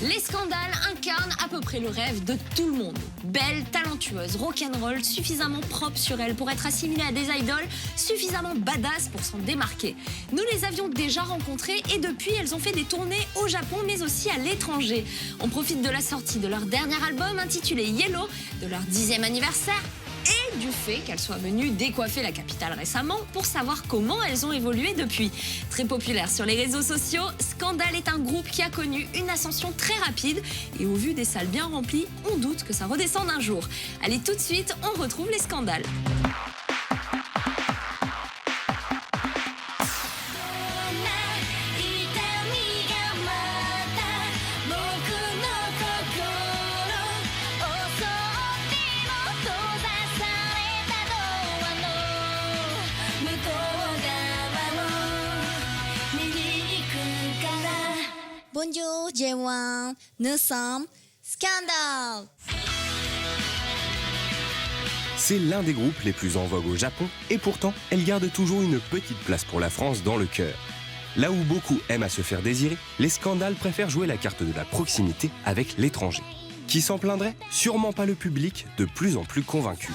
Les Scandales incarnent à peu près le rêve de tout le monde. Belle, talentueuse, rock'n'roll, suffisamment propre sur elle pour être assimilée à des idoles, suffisamment badass pour s'en démarquer. Nous les avions déjà rencontrées et depuis, elles ont fait des tournées au Japon mais aussi à l'étranger. On profite de la sortie de leur dernier album intitulé Yellow, de leur 10e anniversaire et du fait qu'elles soient venues décoiffer la capitale récemment pour savoir comment elles ont évolué depuis. Très populaire sur les réseaux sociaux, Scandale est un groupe qui a connu une ascension très rapide et au vu des salles bien remplies, on doute que ça redescende un jour. Allez, tout de suite, on retrouve les Scandales. Bonjour, J1, nous sommes Scandal. C'est l'un des groupes les plus en vogue au Japon et pourtant, elle garde toujours une petite place pour la France dans le cœur. Là où beaucoup aiment à se faire désirer, les Scandales préfèrent jouer la carte de la proximité avec l'étranger. Qui s'en plaindrait? Sûrement pas le public, de plus en plus convaincu.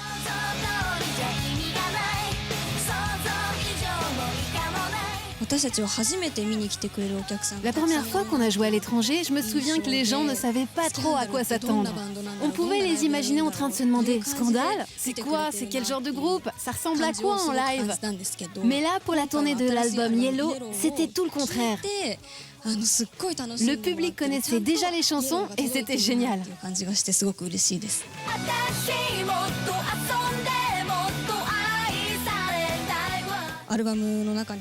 La première fois qu'on a joué à l'étranger, je me souviens que les gens ne savaient pas trop à quoi s'attendre. On pouvait les imaginer en train de se demander « Scandale? C'est quoi? C'est quel genre de groupe? Ça ressemble à quoi en live ?» Mais là, pour la tournée de l'album Yellow, c'était tout le contraire. Le public connaissait déjà les chansons et c'était génial.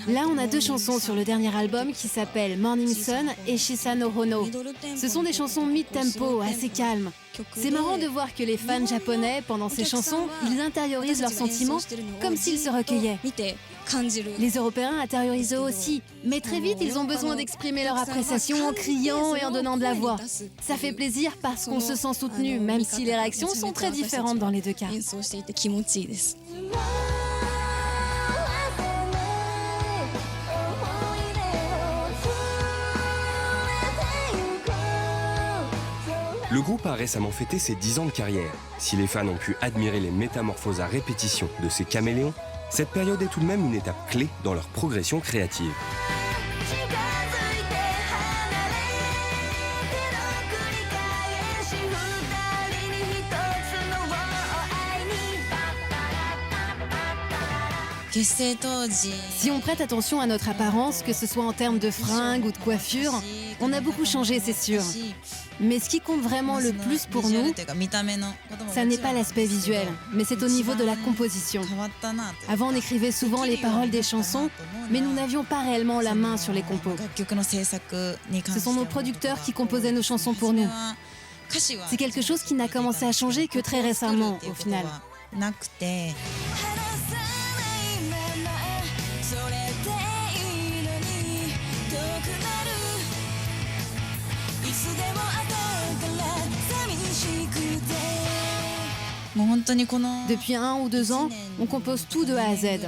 Là, on a deux chansons sur le dernier album qui s'appellent Morning Sun et Shisa no Hono. Ce sont des chansons mid-tempo, assez calmes. C'est marrant de voir que les fans japonais, pendant ces chansons, ils intériorisent leurs sentiments comme s'ils se recueillaient. Les Européens intériorisent eux aussi, mais très vite, ils ont besoin d'exprimer leur appréciation en criant et en donnant de la voix. Ça fait plaisir parce qu'on se sent soutenu, même si les réactions sont très différentes dans les deux cas. Le groupe a récemment fêté ses 10 ans de carrière. Si les fans ont pu admirer les métamorphoses à répétition de ces caméléons, cette période est tout de même une étape clé dans leur progression créative. Si on prête attention à notre apparence, que ce soit en termes de fringues ou de coiffure, on a beaucoup changé, c'est sûr. Mais ce qui compte vraiment le plus pour nous, ça n'est pas l'aspect visuel, mais c'est au niveau de la composition. Avant, on écrivait souvent les paroles des chansons, mais nous n'avions pas réellement la main sur les compos. Ce sont nos producteurs qui composaient nos chansons pour nous. C'est quelque chose qui n'a commencé à changer que très récemment, au final. Depuis 1 ou 2 ans, on compose tout de A à Z.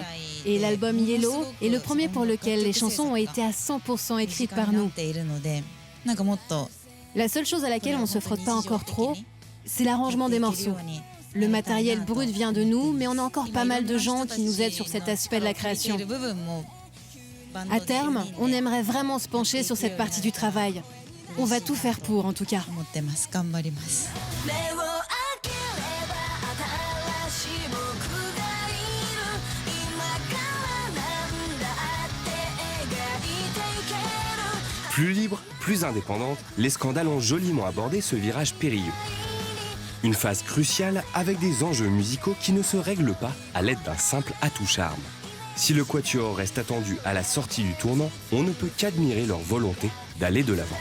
Et l'album Yellow est le premier pour lequel les chansons ont été à 100% écrites par nous. La seule chose à laquelle on ne se frotte pas encore trop, c'est l'arrangement des morceaux. Le matériel brut vient de nous, mais on a encore pas mal de gens qui nous aident sur cet aspect de la création. À terme, on aimerait vraiment se pencher sur cette partie du travail. On va tout faire pour, en tout cas. Plus libre, plus indépendante, les Scandales ont joliment abordé ce virage périlleux. Une phase cruciale avec des enjeux musicaux qui ne se règlent pas à l'aide d'un simple atout-charme. Si le quatuor reste attendu à la sortie du tournant, on ne peut qu'admirer leur volonté d'aller de l'avant.